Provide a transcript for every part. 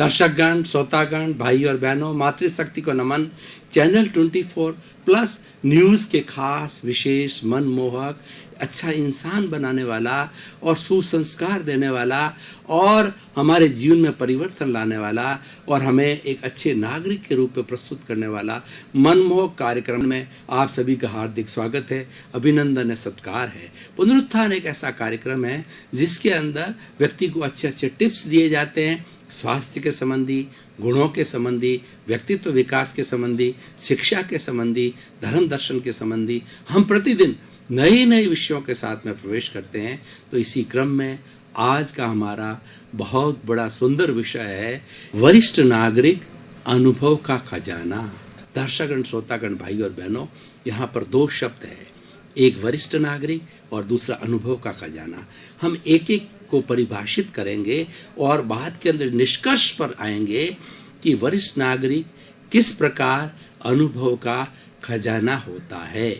दर्शकगण, श्रोतागण, भाई और बहनों, मातृशक्ति को नमन। चैनल 24 प्लस न्यूज़ के खास, विशेष, मनमोहक, अच्छा इंसान बनाने वाला और सुसंस्कार देने वाला और हमारे जीवन में परिवर्तन लाने वाला और हमें एक अच्छे नागरिक के रूप में प्रस्तुत करने वाला मनमोहक कार्यक्रम में आप सभी का हार्दिक स्वागत है, अभिनंदन है, सत्कार है। पुनरुत्थान एक ऐसा कार्यक्रम है जिसके अंदर व्यक्ति को अच्छे अच्छे टिप्स दिए जाते हैं, स्वास्थ्य के संबंधी, गुणों के संबंधी, व्यक्तित्व विकास के संबंधी, शिक्षा के संबंधी, धर्म दर्शन के संबंधी। हम प्रतिदिन नए नए विषयों के साथ में प्रवेश करते हैं। तो इसी क्रम में आज का हमारा बहुत बड़ा सुंदर विषय है वरिष्ठ नागरिक अनुभव का खजाना। दर्शकगण, श्रोतागण, भाई और बहनों, यहाँ पर दो शब्द है, एक वरिष्ठ नागरिक और दूसरा अनुभव का खजाना। हम एक एक को परिभाषित करेंगे और बात के अंदर निष्कर्ष पर आएंगे कि वरिष्ठ नागरिक किस प्रकार अनुभव का खजाना होता है।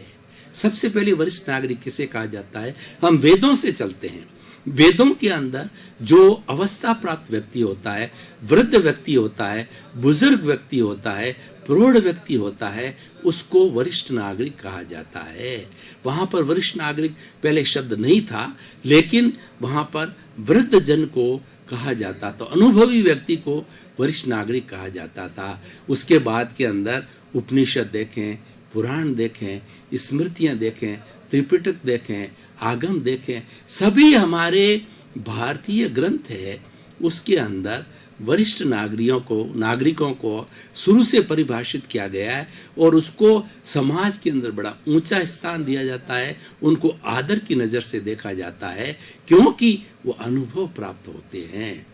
सबसे पहले वरिष्ठ नागरिक किसे कहा जाता है? हम वेदों से चलते हैं। वेदों के अंदर जो अवस्था प्राप्त व्यक्ति होता है, वृद्ध व्यक्ति होता है, बुजुर्ग व्यक्ति होता है, प्रौढ़ व्यक्ति होता है, उसको वरिष्ठ नागरिक कहा जाता है। वहाँ पर वरिष्ठ नागरिक पहले शब्द नहीं था, लेकिन वहाँ पर वृद्ध जन को कहा जाता, तो अनुभवी व्यक्ति को वरिष्ठ नागरिक कहा जाता था। उसके बाद के अंदर उपनिषद देखें, पुराण देखें, स्मृतियाँ देखें, त्रिपिटक देखें, आगम देखें, सभी हमारे भारतीय ग्रंथ है, उसके अंदर वरिष्ठ नागरिकों को शुरू से परिभाषित किया गया है और उसको समाज के अंदर बड़ा ऊंचा स्थान दिया जाता है। उनको आदर की नज़र से देखा जाता है क्योंकि वो अनुभव प्राप्त होते हैं।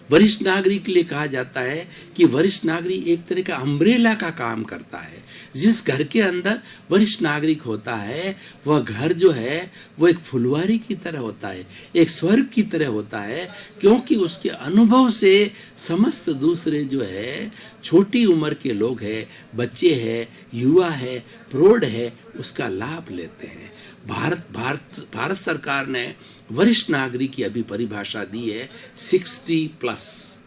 वरिष्ठ नागरिक के लिए कहा जाता है कि वरिष्ठ नागरिक एक तरह का अम्ब्रेला का काम करता है। जिस घर के अंदर वरिष्ठ नागरिक होता है वह घर जो है वो एक फुलवारी की तरह होता है, एक स्वर्ग की तरह होता है, क्योंकि उसके अनुभव से समस्त दूसरे जो है छोटी उम्र के लोग हैं, बच्चे हैं, युवा है, प्रौढ़ है, उसका लाभ लेते हैं। भारत सरकार ने वरिष्ठ नागरिक की अभी परिभाषा दी है 60+।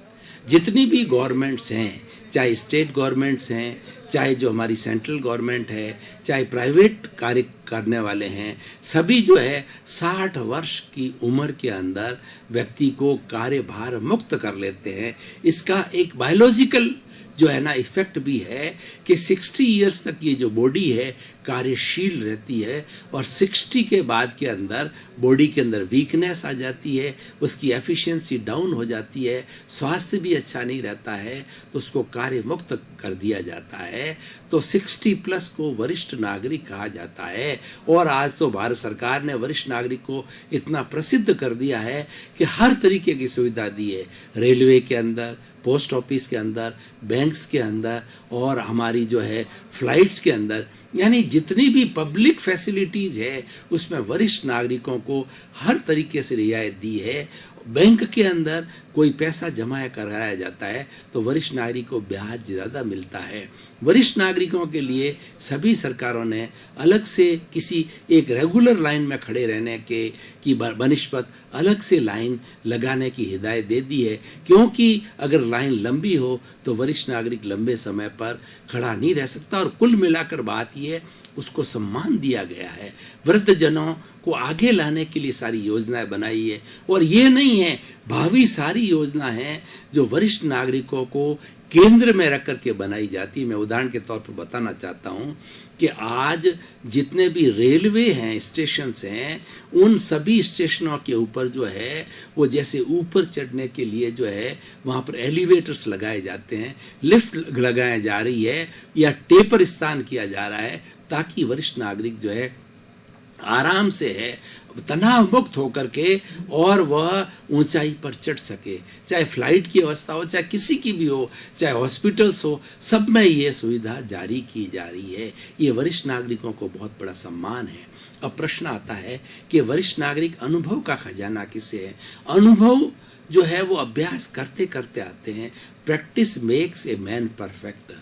जितनी भी गवर्नमेंट्स हैं, चाहे स्टेट गवर्नमेंट्स हैं, चाहे जो हमारी सेंट्रल गवर्नमेंट है, चाहे प्राइवेट कार्य करने वाले हैं, सभी जो है 60 वर्ष की उम्र के अंदर व्यक्ति को कार्यभार मुक्त कर लेते हैं। इसका एक बायोलॉजिकल जो है ना इफेक्ट भी है कि 60 इयर्स तक ये जो बॉडी है कार्यशील रहती है और 60 के बाद के अंदर बॉडी के अंदर वीकनेस आ जाती है, उसकी एफिशिएंसी डाउन हो जाती है, स्वास्थ्य भी अच्छा नहीं रहता है, तो उसको कार्य मुक्त कर दिया जाता है। तो 60+ को वरिष्ठ नागरिक कहा जाता है। और आज तो भारत सरकार ने वरिष्ठ नागरिक को इतना प्रसिद्ध कर दिया है कि हर तरीके की सुविधा दी है, रेलवे के अंदर, पोस्ट ऑफिस के अंदर, बैंक्स के अंदर और हमारी जो है फ्लाइट्स के अंदर, यानी जितनी भी पब्लिक फैसिलिटीज़ है उसमें वरिष्ठ नागरिकों को हर तरीके से रियायत दी है। बैंक के अंदर कोई पैसा जमा कराया जाता है तो वरिष्ठ नागरिक को ब्याज ज़्यादा मिलता है। वरिष्ठ नागरिकों के लिए सभी सरकारों ने अलग से किसी एक रेगुलर लाइन में खड़े रहने की बनिस्बत अलग से लाइन लगाने की हिदायत दे दी है, क्योंकि अगर लाइन लंबी हो तो वरिष्ठ नागरिक लंबे समय पर खड़ा नहीं रह सकता। और कुल मिलाकर बात यह उसको सम्मान दिया गया है। वृद्ध जनों को आगे लाने के लिए सारी योजनाएं बनाई है और ये नहीं है, भावी सारी योजना है जो वरिष्ठ नागरिकों को केंद्र में रख करके बनाई जाती है। मैं उदाहरण के तौर पर बताना चाहता हूँ कि आज जितने भी रेलवे हैं, स्टेशंस हैं, उन सभी स्टेशनों के ऊपर जो है वो जैसे ऊपर चढ़ने के लिए जो है वहाँ पर एलिवेटर्स लगाए जाते हैं, लिफ्ट लगाई जा रही है या टेपर स्थान किया जा रहा है, ताकि वरिष्ठ नागरिक जो है आराम से है तनाव मुक्त होकर के और वह ऊंचाई पर चढ़ सके। चाहे फ्लाइट की अवस्था हो, चाहे किसी की भी हो, चाहे हॉस्पिटल्स हो, सब में ये सुविधा जारी की जा रही है। ये वरिष्ठ नागरिकों को बहुत बड़ा सम्मान है। अब प्रश्न आता है कि वरिष्ठ नागरिक अनुभव का खजाना किसे है? अनुभव जो है वो अभ्यास करते करते आते हैं। Practice makes a man perfect.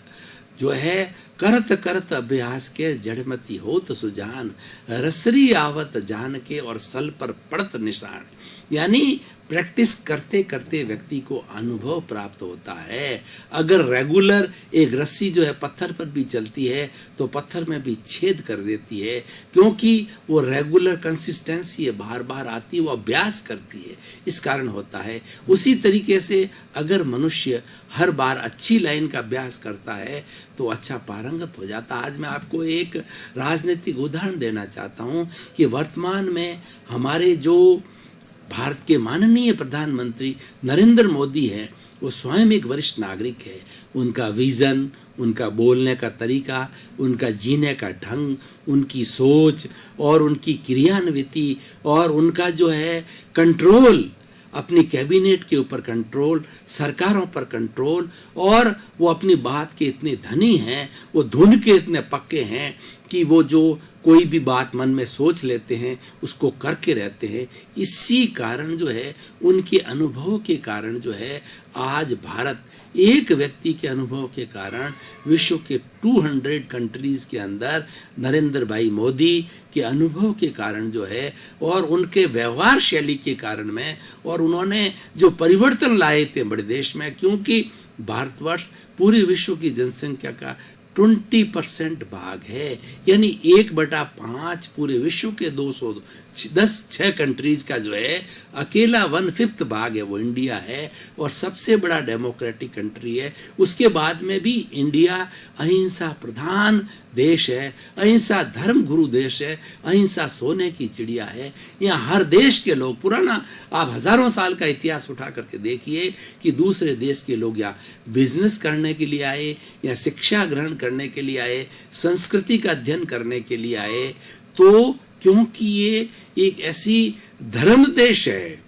जो है करत करत अभ्यास के जड़मती होत सुजान, रसरी आवत जान के और सल पर पड़त निशान। यानी प्रैक्टिस करते करते व्यक्ति को अनुभव प्राप्त होता है। अगर रेगुलर एक रस्सी जो है पत्थर पर भी चलती है तो पत्थर में भी छेद कर देती है, क्योंकि वो रेगुलर कंसिस्टेंसी है, बार बार आती है, वो अभ्यास करती है, इस कारण होता है। उसी तरीके से अगर मनुष्य हर बार अच्छी लाइन का अभ्यास करता है तो अच्छा पारंगत हो जाता है। आज मैं आपको एक राजनीतिक उदाहरण देना चाहता हूँ कि वर्तमान में हमारे जो भारत के माननीय प्रधानमंत्री नरेंद्र मोदी हैं, वो स्वयं एक वरिष्ठ नागरिक है। उनका विज़न, उनका बोलने का तरीका, उनका जीने का ढंग, उनकी सोच और उनकी क्रियान्विति और उनका जो है कंट्रोल, अपनी कैबिनेट के ऊपर कंट्रोल, सरकारों पर कंट्रोल, और वो अपनी बात के इतने धनी हैं, वो धुन के इतने पक्के हैं कि वो जो कोई भी बात मन में सोच लेते हैं उसको करके रहते हैं। इसी कारण जो है, उनके अनुभव के कारण जो है, आज भारत एक व्यक्ति के अनुभव के कारण विश्व के 200 कंट्रीज के अंदर नरेंद्र भाई मोदी के अनुभव के कारण जो है, और उनके व्यवहार शैली के कारण में, और उन्होंने जो परिवर्तन लाए थे बड़े देश में, क्योंकि भारतवर्ष पूरे विश्व की जनसंख्या का 20% भाग है, यानी 1/5 पूरे विश्व के 210 कंट्रीज का जो है अकेला 1/5 भाग है, वो इंडिया है, और सबसे बड़ा डेमोक्रेटिक कंट्री है। उसके बाद में भी इंडिया अहिंसा प्रधान देश है, अहिंसा धर्म गुरु देश है, अहिंसा सोने की चिड़िया है। यहाँ हर देश के लोग, पुराना आप हजारों साल का इतिहास उठा करके देखिए कि दूसरे देश के लोग यहाँ बिजनेस करने के लिए आए, या शिक्षा ग्रहण करने के लिए आए, संस्कृति का अध्ययन करने के लिए आए, तो क्योंकि ये एक ऐसी धर्म देश है,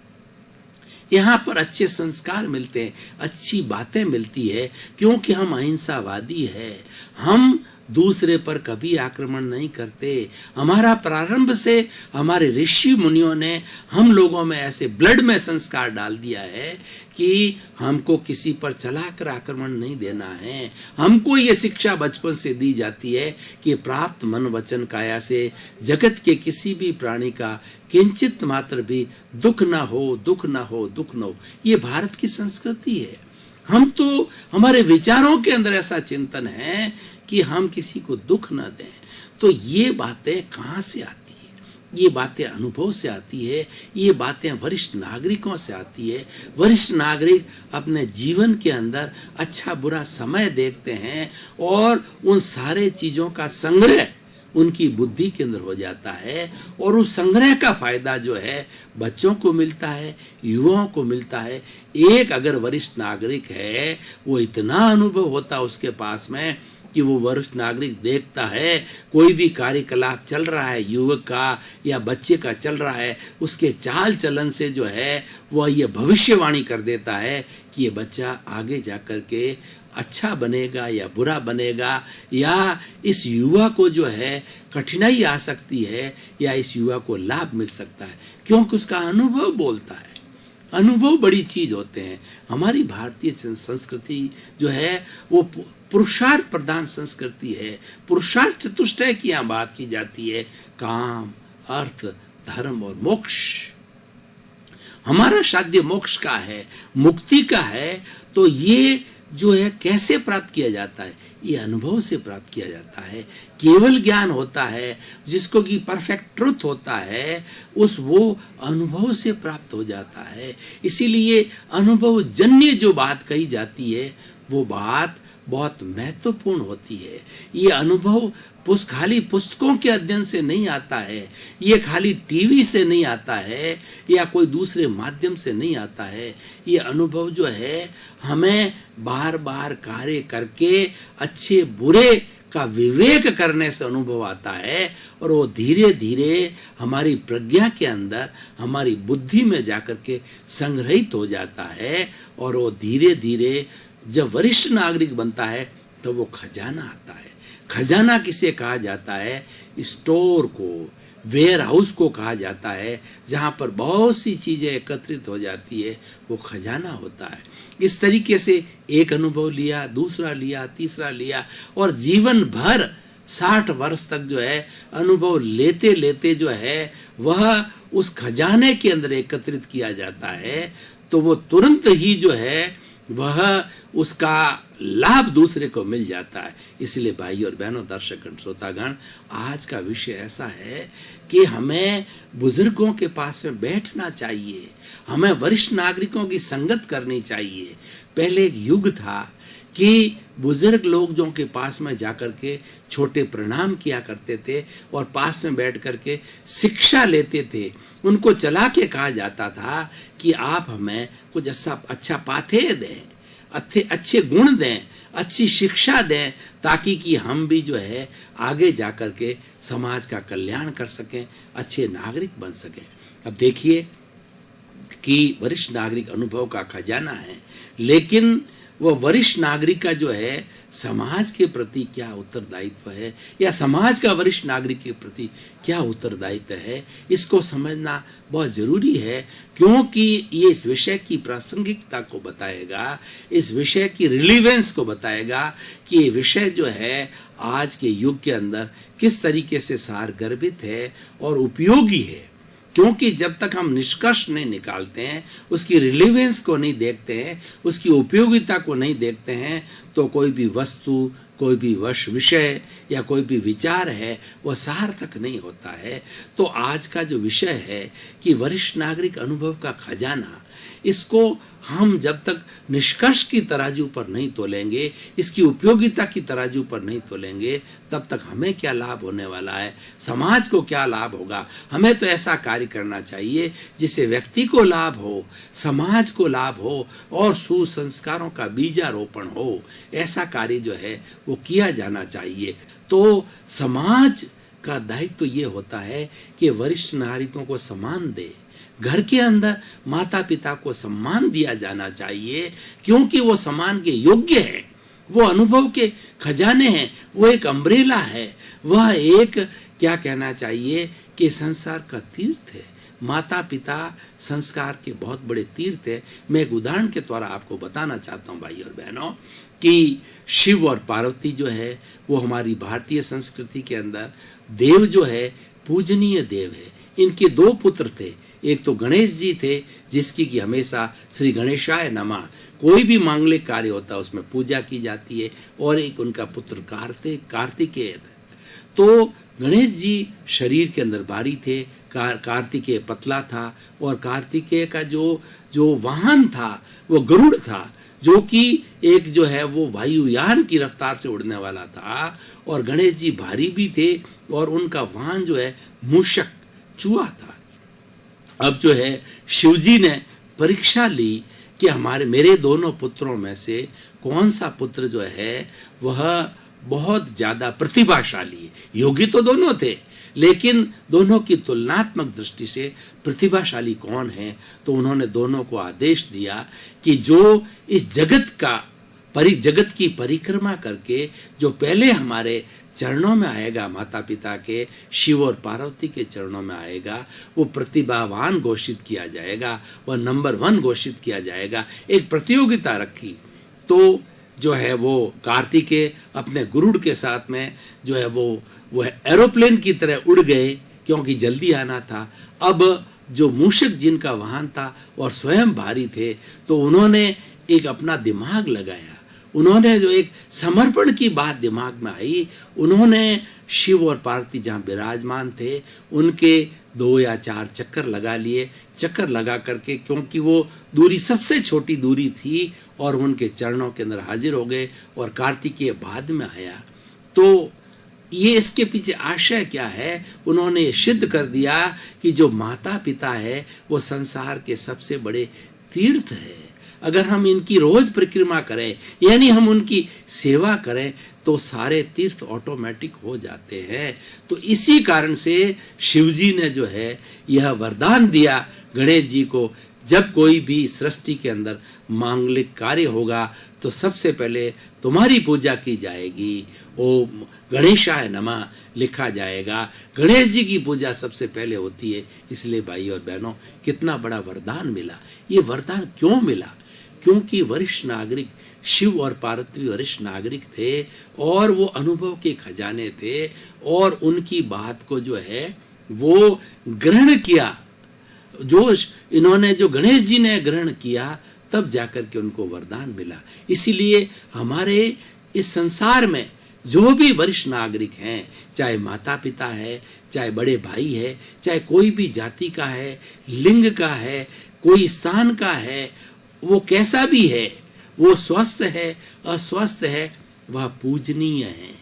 यहाँ पर अच्छे संस्कार मिलते हैं, अच्छी बातें मिलती है, क्योंकि हम अहिंसावादी है। हम दूसरे पर कभी आक्रमण नहीं करते। हमारा प्रारंभ से हमारे ऋषि मुनियों ने हम लोगों में ऐसे ब्लड में संस्कार डाल दिया है कि हमको किसी पर चलाकर आक्रमण नहीं देना है। हमको ये शिक्षा बचपन से दी जाती है कि प्राप्त मन वचन काया से जगत के किसी भी प्राणी का किंचित मात्र भी दुख ना हो, दुख ना हो, दुख ना हो। ये भारत की संस्कृति है। हम तो, हमारे विचारों के अंदर ऐसा चिंतन है कि हम किसी को दुख न दें। तो ये बातें कहाँ से आती है? ये बातें अनुभव से आती है, ये बातें वरिष्ठ नागरिकों से आती है। वरिष्ठ नागरिक अपने जीवन के अंदर अच्छा बुरा समय देखते हैं, और उन सारे चीज़ों का संग्रह उनकी बुद्धि के अंदर हो जाता है, और उस संग्रह का फायदा जो है बच्चों को मिलता है, युवाओं को मिलता है। एक अगर वरिष्ठ नागरिक है, वो इतना अनुभव होता उसके पास में कि वो वरिष्ठ नागरिक देखता है कोई भी कार्यकलाप चल रहा है, युवक का या बच्चे का चल रहा है, उसके चाल चलन से जो है वह ये भविष्यवाणी कर देता है कि ये बच्चा आगे जा कर के अच्छा बनेगा या बुरा बनेगा, या इस युवा को जो है कठिनाई आ सकती है या इस युवा को लाभ मिल सकता है, क्योंकि उसका अनुभव बोलता है। अनुभव बड़ी चीज होते हैं। हमारी भारतीय संस्कृति जो है वो पुरुषार्थ प्रधान संस्कृति है। पुरुषार्थ चतुष्टय की यहाँ बात की जाती है, काम, अर्थ, धर्म और मोक्ष। हमारा साध्य मोक्ष का है, मुक्ति का है। तो ये जो है कैसे प्राप्त किया जाता है? ये अनुभव से प्राप्त किया जाता है। केवल ज्ञान होता है जिसको कि परफेक्ट ट्रुथ होता है, उस वो अनुभव से प्राप्त हो जाता है। इसीलिए अनुभव जन्य जो बात कही जाती है वो बात बहुत महत्वपूर्ण होती है। ये अनुभव खाली पुस्तकों के अध्ययन से नहीं आता है, ये खाली टीवी से नहीं आता है या कोई दूसरे माध्यम से नहीं आता है। ये अनुभव जो है हमें बार बार कार्य करके अच्छे बुरे का विवेक करने से अनुभव आता है, और वो धीरे धीरे हमारी प्रज्ञा के अंदर, हमारी बुद्धि में जाकर के संग्रहित हो जाता है। और वो धीरे धीरे जब वरिष्ठ नागरिक बनता है तो वो खजाना आता है। खजाना किसे कहा जाता है? स्टोर को, वेयर हाउस को कहा जाता है, जहाँ पर बहुत सी चीज़ें एकत्रित हो जाती है, वो खजाना होता है। इस तरीके से एक अनुभव लिया, दूसरा लिया, तीसरा लिया, और जीवन भर 60 वर्ष तक जो है अनुभव लेते लेते जो है वह उस खजाने के अंदर एकत्रित किया जाता है, तो वो तुरंत ही जो है वह उसका लाभ दूसरे को मिल जाता है। इसलिए भाई और बहनों, दर्शकगण, श्रोतागण, आज का विषय ऐसा है कि हमें बुजुर्गों के पास में बैठना चाहिए, हमें वरिष्ठ नागरिकों की संगत करनी चाहिए। पहले एक युग था कि बुजुर्ग लोग जो के पास में जाकर के छोटे प्रणाम किया करते थे और पास में बैठ करके शिक्षा लेते थे। उनको चला के कहा जाता था कि आप हमें कुछ अच्छा पाथेय दें, अच्छे गुण दें, अच्छी शिक्षा दें, ताकि कि हम भी जो है आगे जाकर के समाज का कल्याण कर सकें, अच्छे नागरिक बन सकें। अब देखिए कि वरिष्ठ नागरिक अनुभव का खजाना है, लेकिन वो वरिष्ठ नागरिक का जो है समाज के प्रति क्या उत्तरदायित्व है, या समाज का वरिष्ठ नागरिक के प्रति क्या उत्तरदायित्व है, इसको समझना बहुत ज़रूरी है, क्योंकि ये इस विषय की प्रासंगिकता को बताएगा, इस विषय की रिलीवेंस को बताएगा कि ये विषय जो है आज के युग के अंदर किस तरीके से सारगर्भित है और उपयोगी है। क्योंकि जब तक हम निष्कर्ष नहीं निकालते हैं, उसकी रिलेवेंस को नहीं देखते हैं, उसकी उपयोगिता को नहीं देखते हैं, तो कोई भी वस्तु, कोई भी विषय या कोई भी विचार है वह सार्थक नहीं होता है। तो आज का जो विषय है कि वरिष्ठ नागरिक अनुभव का खजाना, इसको हम जब तक निष्कर्ष की तराजू पर नहीं तोलेंगे, इसकी उपयोगिता की तराजू पर नहीं तोलेंगे, तब तक हमें क्या लाभ होने वाला है, समाज को क्या लाभ होगा। हमें तो ऐसा कार्य करना चाहिए जिससे व्यक्ति को लाभ हो, समाज को लाभ हो और सुसंस्कारों का बीजारोपण हो। ऐसा कार्य जो है वो किया जाना चाहिए। तो समाज का दायित्व ये होता है कि वरिष्ठ नागरिकों को सम्मान दे। घर के अंदर माता पिता को सम्मान दिया जाना चाहिए, क्योंकि वो सम्मान के योग्य है, वो अनुभव के खजाने हैं, वो एक अम्ब्रेला है, वह एक क्या कहना चाहिए कि संसार का तीर्थ है। माता पिता संस्कार के बहुत बड़े तीर्थ है। मैं एक उदाहरण के द्वारा आपको बताना चाहता हूँ भाई और बहनों कि शिव और पार्वती जो है वो हमारी भारतीय संस्कृति के अंदर देव जो है पूजनीय देव है। इनके 2 पुत्र थे, एक तो गणेश जी थे जिसकी कि हमेशा श्री गणेशाय नमः कोई भी मांगलिक कार्य होता है उसमें पूजा की जाती है, और एक उनका पुत्र कार्तिकेय था। तो गणेश जी शरीर के अंदर भारी थे, कार्तिकेय पतला था, और कार्तिकेय का जो वाहन था वो गरुड़ था, जो कि एक जो है वो वायुयान की रफ्तार से उड़ने वाला था। और गणेश जी भारी भी थे और उनका वाहन जो है मूषक, चूहा था। अब जो है शिवजी ने परीक्षा ली कि मेरे दोनों पुत्रों में से कौन सा पुत्र जो है वह बहुत ज़्यादा प्रतिभाशाली है। योगी तो दोनों थे, लेकिन दोनों की तुलनात्मक दृष्टि से प्रतिभाशाली कौन है। तो उन्होंने दोनों को आदेश दिया कि जो इस जगत की परिक्रमा करके जो पहले हमारे चरणों में आएगा, माता पिता के शिव और पार्वती के चरणों में आएगा, वो प्रतिभावान घोषित किया जाएगा, वह नंबर 1 घोषित किया जाएगा। एक प्रतियोगिता रखी, तो जो है वो कार्तिकेय अपने गरुड़ के साथ में जो है वो एरोप्लेन की तरह उड़ गए, क्योंकि जल्दी आना था। अब जो मूषक जिनका वाहन था और स्वयं भारी थे, तो उन्होंने एक अपना दिमाग लगाया। उन्होंने जो एक समर्पण की बात दिमाग में आई, उन्होंने शिव और पार्वती जहाँ विराजमान थे उनके 2 या 4 चक्कर लगा लिए। चक्कर लगा करके, क्योंकि वो दूरी सबसे छोटी दूरी थी, और उनके चरणों के अंदर हाजिर हो गए, और कार्तिकेय बाद में आया। तो ये इसके पीछे आशय क्या है, उन्होंने सिद्ध कर दिया कि जो माता पिता है वो संसार के सबसे बड़े तीर्थ है। अगर हम इनकी रोज परिक्रमा करें, यानी हम उनकी सेवा करें, तो सारे तीर्थ ऑटोमेटिक हो जाते हैं। तो इसी कारण से शिवजी ने जो है यह वरदान दिया गणेश जी को, जब कोई भी सृष्टि के अंदर मांगलिक कार्य होगा तो सबसे पहले तुम्हारी पूजा की जाएगी। ओम गणेशाय नमः लिखा जाएगा। गणेश जी की पूजा सबसे पहले होती है। इसलिए भाई और बहनों, कितना बड़ा वरदान मिला। ये वरदान क्यों मिला? क्योंकि वरिष्ठ नागरिक शिव और पार्वती वरिष्ठ नागरिक थे और वो अनुभव के खजाने थे, और उनकी बात को जो है वो ग्रहण किया। जो इन्होंने, जो गणेश जी ने ग्रहण किया, तब जाकर के उनको वरदान मिला। इसीलिए हमारे इस संसार में जो भी वरिष्ठ नागरिक हैं, चाहे माता पिता है, चाहे बड़े भाई है, चाहे कोई भी जाति का है, लिंग का है, कोई स्थान का है, वो कैसा भी है, वो स्वस्थ है अस्वस्थ है, वह पूजनीय है।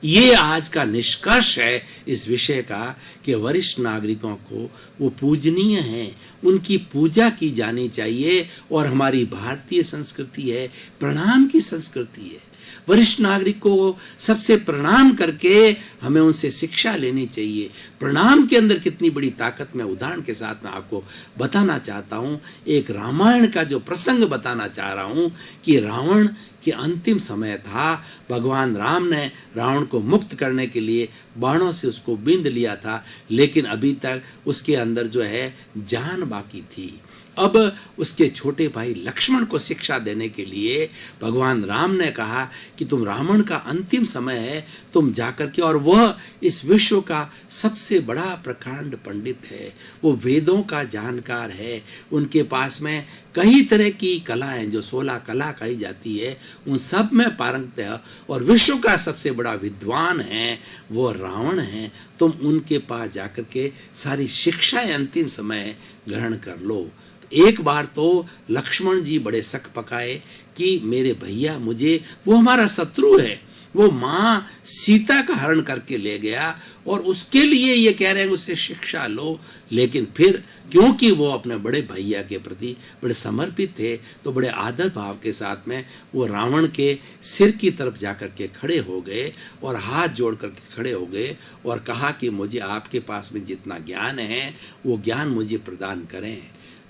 ये आज का निष्कर्ष है इस विषय का कि वरिष्ठ नागरिकों को वो पूजनीय हैं, उनकी पूजा की जानी चाहिए। और हमारी भारतीय संस्कृति है, प्रणाम की संस्कृति है। वरिष्ठ नागरिक को सबसे प्रणाम करके हमें उनसे शिक्षा लेनी चाहिए। प्रणाम के अंदर कितनी बड़ी ताकत, मैं उदाहरण के साथ में आपको बताना चाहता हूँ। एक रामायण का जो प्रसंग बताना चाह रहा हूँ कि रावण के अंतिम समय था। भगवान राम ने रावण को मुक्त करने के लिए बाणों से उसको बींध लिया था, लेकिन अभी तक उसके अंदर जो है जान बाकी थी। अब उसके छोटे भाई लक्ष्मण को शिक्षा देने के लिए भगवान राम ने कहा कि तुम, रावण का अंतिम समय है, तुम जाकर के, और वह इस विश्व का सबसे बड़ा प्रकांड पंडित है, वो वेदों का जानकार है, उनके पास में कई तरह की कलाएं, जो 16 कला कही जाती है, उन सब में पारंगत है, और विश्व का सबसे बड़ा विद्वान है वो रावण है। तुम उनके पास जाकर के सारी शिक्षाएं अंतिम समय ग्रहण कर लो। एक बार तो लक्ष्मण जी बड़े सक पकाए कि मेरे भैया, मुझे, वो हमारा शत्रु है, वो माँ सीता का हरण करके ले गया, और उसके लिए ये कह रहे हैं उससे शिक्षा लो। लेकिन फिर क्योंकि वो अपने बड़े भैया के प्रति बड़े समर्पित थे, तो बड़े आदर भाव के साथ में वो रावण के सिर की तरफ जाकर के खड़े हो गए और हाथ जोड़ करके खड़े हो गए और कहा कि मुझे आपके पास में जितना ज्ञान है वो ज्ञान मुझे प्रदान करें।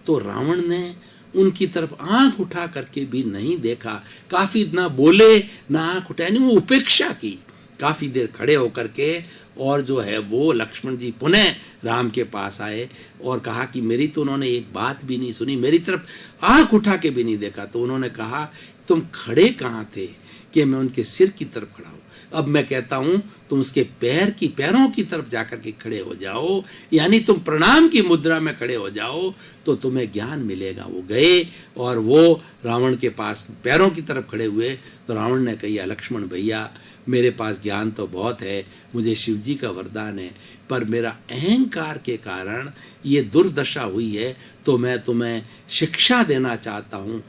तो रावण ने उनकी तरफ आंख उठा करके भी नहीं देखा, काफी ना बोले ना आंख उठाए, नहीं, वो उपेक्षा की। काफी देर खड़े होकर के, और जो है वो लक्ष्मण जी पुनः राम के पास आए और कहा कि मेरी तो उन्होंने एक बात भी नहीं सुनी, मेरी तरफ आंख उठा के भी नहीं देखा। तो उन्होंने कहा तुम खड़े कहाँ थे कि मैं उनके सिर की तरफ खड़ा हूँ। अब मैं कहता हूं तुम उसके पैरों की तरफ जाकर के खड़े हो जाओ, यानी तुम प्रणाम की मुद्रा में खड़े हो जाओ, तो तुम्हें ज्ञान मिलेगा। वो गए और वो रावण के पास पैरों की तरफ खड़े हुए। तो रावण ने कहा लक्ष्मण भैया, मेरे पास ज्ञान तो बहुत है, मुझे शिव जी का वरदान है, पर मेरा अहंकार के कारण ये दुर्दशा हुई है, तो मैं तुम्हें शिक्षा देना चाहता हूँ,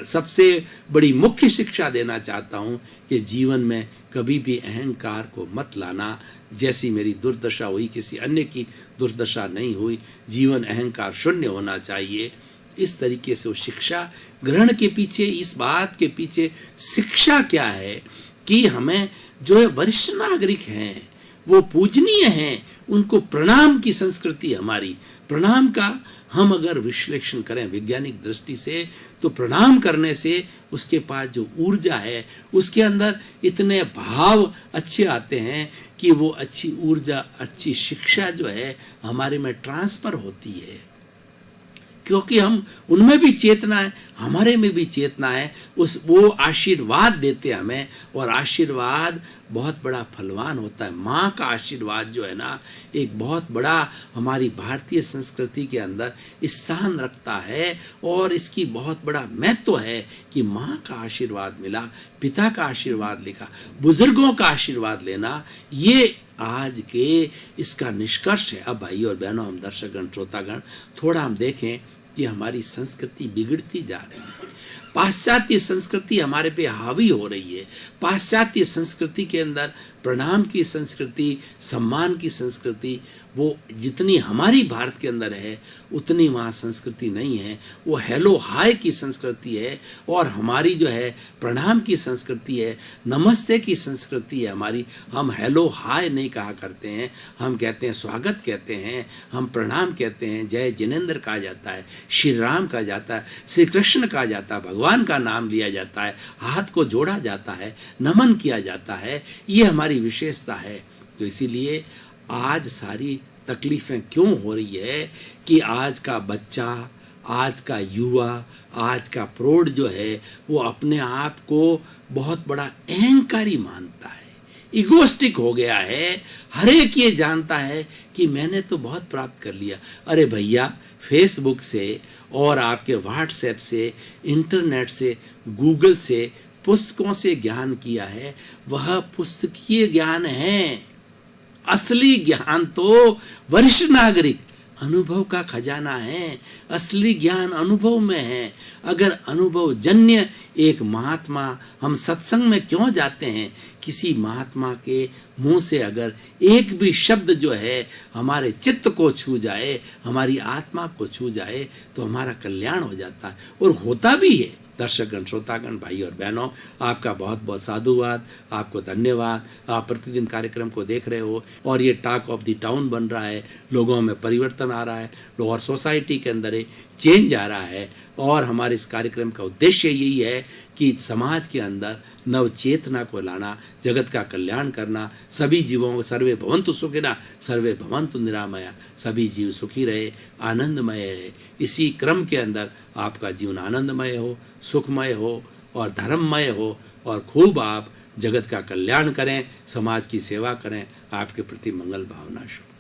सबसे बड़ी मुख्य शिक्षा देना चाहता हूँ कि जीवन में कभी भी अहंकार को मत लाना। जैसी मेरी दुर्दशा हुई, किसी अन्य की दुर्दशा नहीं हुई, जीवन अहंकार शून्य होना चाहिए। इस तरीके से वो शिक्षा ग्रहण के पीछे, इस बात के पीछे शिक्षा क्या है कि हमें जो है वरिष्ठ नागरिक हैं वो पूजनीय हैं, उनको प्रणाम की संस्कृति, हमारी प्रणाम का हम अगर विश्लेषण करें वैज्ञानिक दृष्टि से, तो प्रणाम करने से उसके पास जो ऊर्जा है, उसके अंदर इतने भाव अच्छे आते हैं कि वो अच्छी ऊर्जा, अच्छी शिक्षा जो है हमारे में ट्रांसफर होती है, क्योंकि हम उनमें भी चेतना है, हमारे में भी चेतना है। वो आशीर्वाद देते हमें, और आशीर्वाद बहुत बड़ा फलवान होता है। माँ का आशीर्वाद जो है ना, एक बहुत बड़ा हमारी भारतीय संस्कृति के अंदर स्थान रखता है, और इसकी बहुत बड़ा महत्व है कि माँ का आशीर्वाद मिला, पिता का आशीर्वाद लिखा, बुजुर्गों का आशीर्वाद लेना, ये आज के इसका निष्कर्ष है। अब भाई और बहनों, हम दर्शकगण, श्रोतागण, थोड़ा हम देखें कि हमारी संस्कृति बिगड़ती जा रही है। पाश्चात्य संस्कृति हमारे पे हावी हो रही है। पाश्चात्य संस्कृति के अंदर प्रणाम की संस्कृति, सम्मान की संस्कृति वो जितनी हमारी भारत के अंदर है उतनी वहाँ संस्कृति नहीं है। वो हेलो हाय की संस्कृति है और हमारी जो है प्रणाम की संस्कृति है, नमस्ते की संस्कृति है हमारी। हम हेलो हाय नहीं कहा करते हैं, हम कहते हैं स्वागत कहते हैं, हम प्रणाम कहते हैं, जय जिनेंद्र कहा जाता है, श्री राम कहा जाता है, श्री कृष्ण कहा जाता है, भगवान का नाम लिया जाता है, हाथ को जोड़ा जाता है, नमन किया जाता है। ये हमारी विशेषता है। तो इसीलिए आज सारी तकलीफ़ें क्यों हो रही है कि आज का बच्चा, आज का युवा, आज का प्रौढ़ जो है वो अपने आप को बहुत बड़ा अहंकारी मानता है, इगोस्टिक हो गया है। हर एक ये जानता है कि मैंने तो बहुत प्राप्त कर लिया। अरे भैया, फेसबुक से और आपके व्हाट्सएप से, इंटरनेट से, गूगल से, पुस्तकों से ज्ञान किया है, वह पुस्तकीय ज्ञान है। असली ज्ञान तो वरिष्ठ नागरिक अनुभव का खजाना है। असली ज्ञान अनुभव में है। अगर अनुभव जन्य एक महात्मा, हम सत्संग में क्यों जाते हैं, किसी महात्मा के मुंह से अगर एक भी शब्द जो है हमारे चित्त को छू जाए, हमारी आत्मा को छू जाए, तो हमारा कल्याण हो जाता है और होता भी है। दर्शकगण, श्रोतागण, भाई और बहनों, आपका बहुत बहुत साधुवाद, आपको धन्यवाद। आप प्रतिदिन कार्यक्रम को देख रहे हो और ये टॉक ऑफ द टाउन बन रहा है, लोगों में परिवर्तन आ रहा है और सोसाइटी के अंदर चेंज आ रहा है। और हमारे इस कार्यक्रम का उद्देश्य यही है कि समाज के अंदर नव चेतना को लाना, जगत का कल्याण करना, सभी जीवों को सर्वे भवन्तु सुखिनः सर्वे भवन्तु निरामया, सभी जीव सुखी रहे, आनंदमय रहे। इसी क्रम के अंदर आपका जीवन आनंदमय हो, सुखमय हो और धर्ममय हो और खूब आप जगत का कल्याण करें, समाज की सेवा करें। आपके प्रति मंगल भावना शुभ।